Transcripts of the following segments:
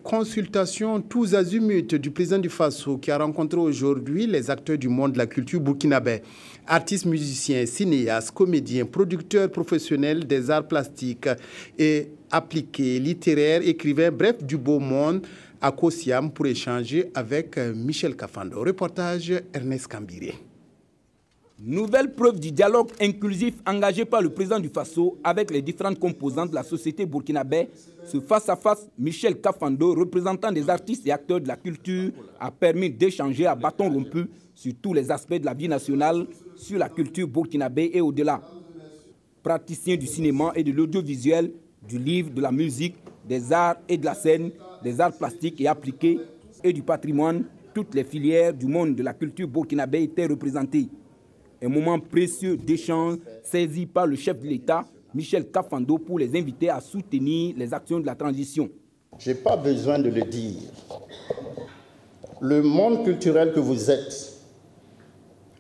consultation tous azimuts du président du Faso qui a rencontré aujourd'hui les acteurs du monde de la culture burkinabé. Artistes, musiciens, cinéastes, comédiens, producteurs professionnels des arts plastiques et appliqués, littéraires, écrivains, bref, du beau monde à Kosiam pour échanger avec Michel Kafando. Reportage Ernest Kambiré. Nouvelle preuve du dialogue inclusif engagé par le président du Faso avec les différentes composantes de la société burkinabé. Ce face-à-face, Michel Kafando, représentant des artistes et acteurs de la culture, a permis d'échanger à bâton rompu sur tous les aspects de la vie nationale, sur la culture burkinabé et au-delà. Praticien du cinéma et de l'audiovisuel, du livre, de la musique, des arts et de la scène, des arts plastiques et appliqués et du patrimoine, toutes les filières du monde de la culture burkinabé étaient représentées. Un moment précieux d'échange saisi par le chef de l'État, Michel Kafando, pour les inviter à soutenir les actions de la transition. Je n'ai pas besoin de le dire. Le monde culturel que vous êtes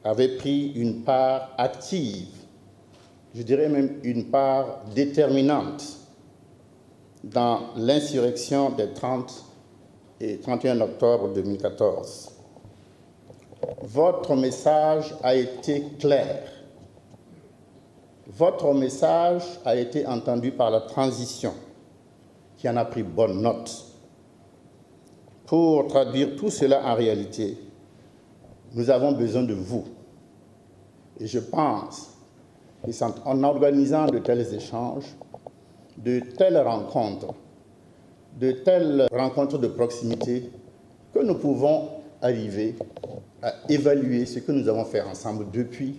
avait pris une part active, je dirais même une part déterminante dans l'insurrection des 30 et 31 octobre 2014. Votre message a été clair. Votre message a été entendu par la transition, qui en a pris bonne note. Pour traduire tout cela en réalité, nous avons besoin de vous. Et je pense que c'est en organisant de tels échanges, de telles rencontres de proximité, que nous pouvons arriver à évaluer ce que nous avons fait ensemble depuis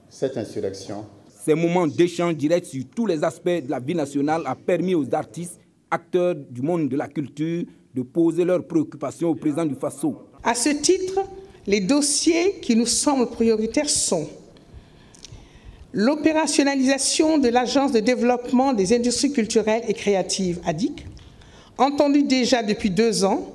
cette insurrection. Ces moments d'échange direct sur tous les aspects de la vie nationale a permis aux artistes, acteurs du monde de la culture, de poser leurs préoccupations au président du Faso. À ce titre, les dossiers qui nous semblent prioritaires sont l'opérationnalisation de l'Agence de développement des industries culturelles et créatives, ADIC, entendue déjà depuis 2 ans,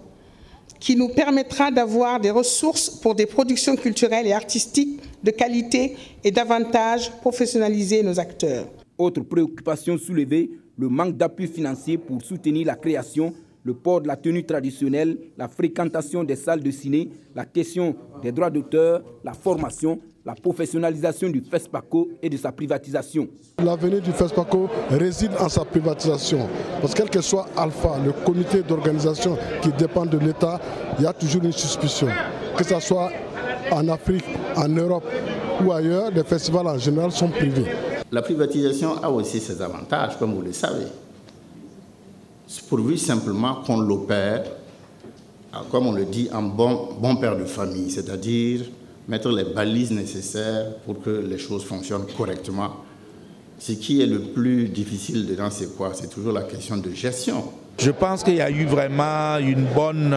qui nous permettra d'avoir des ressources pour des productions culturelles et artistiques de qualité et davantage professionnaliser nos acteurs. Autre préoccupation soulevée, le manque d'appui financier pour soutenir la création, le port de la tenue traditionnelle, la fréquentation des salles de ciné, la question des droits d'auteur, la formation, la professionnalisation du FESPACO et de sa privatisation. L'avenir du FESPACO réside en sa privatisation. Parce que quel que soit Alpha, le comité d'organisation qui dépend de l'État, il y a toujours une suspicion. Que ce soit en Afrique, en Europe ou ailleurs, les festivals en général sont privés. La privatisation a aussi ses avantages, comme vous le savez. C'est pourvu simplement qu'on l'opère, comme on le dit, en bon père de famille, c'est-à-dire mettre les balises nécessaires pour que les choses fonctionnent correctement. Ce qui est le plus difficile dedans, c'est quoi? C'est toujours la question de gestion. Je pense qu'il y a eu vraiment une bonne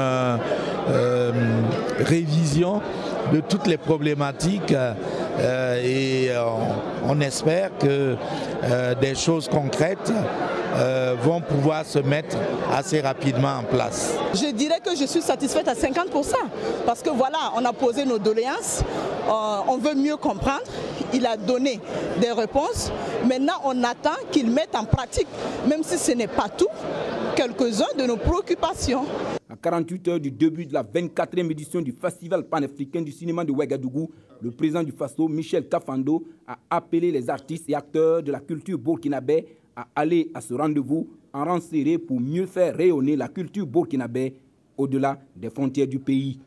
révision de toutes les problématiques et on espère que des choses concrètes vont pouvoir se mettre assez rapidement en place. Je dirais que je suis satisfaite à 50% parce que voilà, on a posé nos doléances, on veut mieux comprendre, il a donné des réponses. Maintenant, on attend qu'il mette en pratique, même si ce n'est pas tout, quelques-uns de nos préoccupations. À 48 heures du début de la 24e édition du Festival panafricain du cinéma de Ouagadougou, le président du Faso, Michel Kafando, a appelé les artistes et acteurs de la culture burkinabé à aller à ce rendez-vous en rang serré pour mieux faire rayonner la culture burkinabé au-delà des frontières du pays.